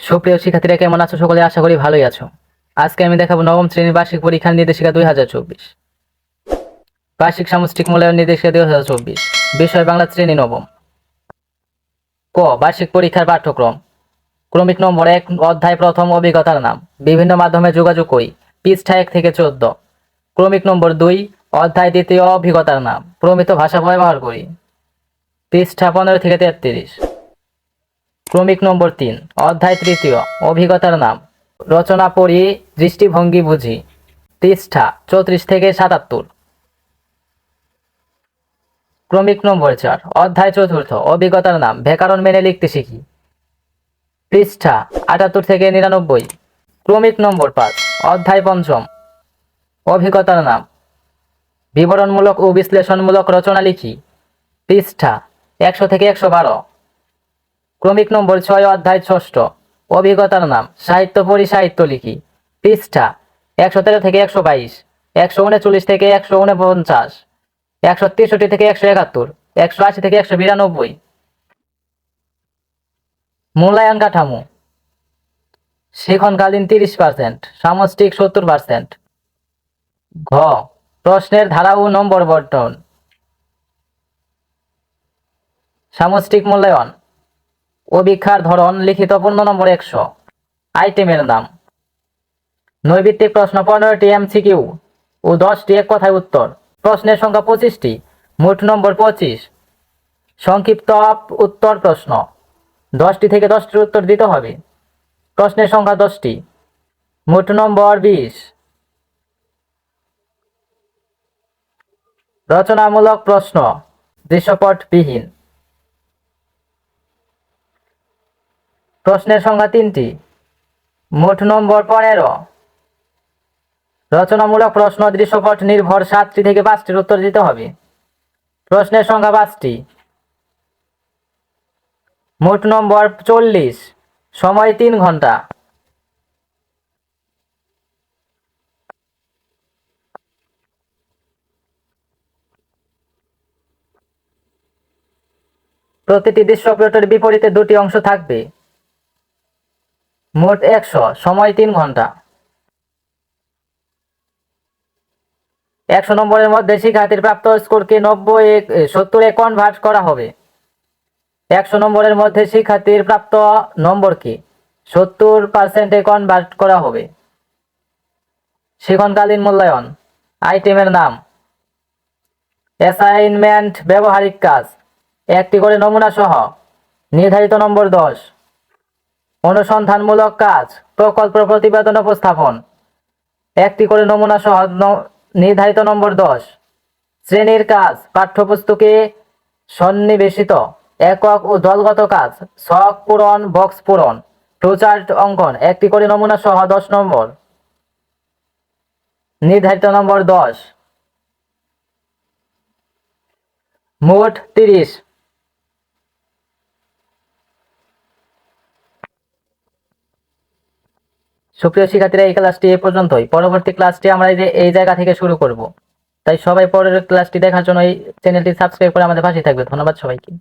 সুপ্রিয় শিক্ষার্থীরা, কেমন আছো? সকলে আশা করি ভালোই আছো। আজকে আমি দেখাবো নবম শ্রেণীর বার্ষিক পরীক্ষার নির্দেশিকা 2024, বার্ষিক সামষ্টিক মূল্যায়ন নির্দেশিকা 2024, বিষয় বাংলা শ্রেণী নবম। ক, বার্ষিক পরীক্ষার পাঠ্যক্রম। ক্রমিক নম্বর 1, অধ্যায় প্রথম, অভিজ্ঞতার নাম। বিভিন্ন মাধ্যমে যোগাযোগ করি, পৃষ্ঠা 1 থেকে 14। ক্রমিক নম্বর 2, অধ্যায় দ্বিতীয়, অভিজ্ঞতার নাম। প্রমিত ভাষা ব্যবহার করি, পৃষ্ঠা 15 থেকে 33। ক্রমিক নম্বর 3, অধ্যায় তৃতীয়, অভিজ্ঞতার নাম। রচনা পড়ি, দৃষ্টিভঙ্গি বুঝি, পৃষ্ঠা 34 থেকে 77। ক্রমিক নম্বর 4, অধ্যায় চতুর্থ, অভিজ্ঞতার নাম। ব্যাকরণ মেনে লিখতে শিখি, পৃষ্ঠা 78 থেকে 99। ক্রমিক নম্বর 5, অধ্যায় পঞ্চম, অভিজ্ঞতার নাম। বিবরণমূলক ও বিশ্লেষণমূলক রচনা লিখি, পৃষ্ঠা 100 থেকে 112। ক্রমিক নম্বর 6, অধ্যায় ষষ্ঠ, অভিজ্ঞতার নাম। সাহিত্য পড়ি, সাহিত্য লিখি, পৃষ্ঠা 113 থেকে 122, 139 থেকে 149, 163 থেকে 171, 180 থেকে 192। মূল্যায়ন কাঠামো। শিক্ষণকালীন 30%, সামষ্টিক 70%। ঘ, প্রশ্নের ধারা ও নম্বর বন্টন। সামষ্টিক মূল্যায়ন। অভিক্ষার ধরন, লিখিত পূর্ণ নম্বর 100। আইটেমের নাম। নৈবিত্তিক প্রশ্ন 15টি, এমসিকিউ ও 10টি এক কথায় উত্তর। প্রশ্নের সংখ্যা 25টি, মোট নম্বর 25। সংক্ষিপ্ত উত্তর প্রশ্ন 10টি থেকে 10টির উত্তর দিতে হবে। প্রশ্নের সংখ্যা 10টি, মোট নম্বর 20। রচনামূলক প্রশ্ন দৃশ্যপটবিহীন। প্রশ্নের সংখ্যা 3টি, মোট নম্বর 15। রচনামূলক প্রশ্ন দৃশ্যপট নির্ভর 7টি থেকে 5টির উত্তর দিতে হবে। প্রশ্নের সংখ্যা 5টি, মোট নম্বর 40। সময় 3 ঘন্টা। প্রতিটি দৃশ্যপটের বিপরীতে 2টি অংশ থাকবে। মোট 100, সময় 3 ঘন্টা। 100 নম্বরের মধ্যে শিক্ষার্থীর প্রাপ্ত স্কোরকে 70-এ কনভার্ট করা হবে। 100 নম্বরের মধ্যে শিক্ষার্থীর প্রাপ্ত নম্বরকে 70%-এ কনভার্ট করা হবে। শিক্ষণকালীন মূল্যায়ন। আইটেমের নাম। অ্যাসাইনমেন্ট, ব্যবহারিক কাজ, 1টি করে নমুনা সহ, নির্ধারিত নম্বর 10। অনুসন্ধানমূলক কাজ, প্রকল্প প্রতিবেদন উপস্থাপন, 1টি করে নমুনা সহ, নির্ধারিত নম্বর 10। শ্রেণীর কাজ, পাঠ্যপুস্তকে সন্নিবেশিত একক ও দলগত কাজ, ছক পূরণ, বক্স পূরণ, ফ্লোচার্ট অঙ্কন, 1টি করে নমুনা সহ, 10 নম্বর, নির্ধারিত নম্বর 10। মোট 30। সুপ্রিয় শিক্ষার্থীরা, এই ক্লাসটি এ পর্যন্তই। পরবর্তী ক্লাসটি আমরা এই জায়গা থেকে শুরু করব। তাই সবাই পরের ক্লাসটি দেখার জন্য এই চ্যানেলটি সাবস্ক্রাইব করে আমাদের পাশে থাকবে। ধন্যবাদ সবাইকে।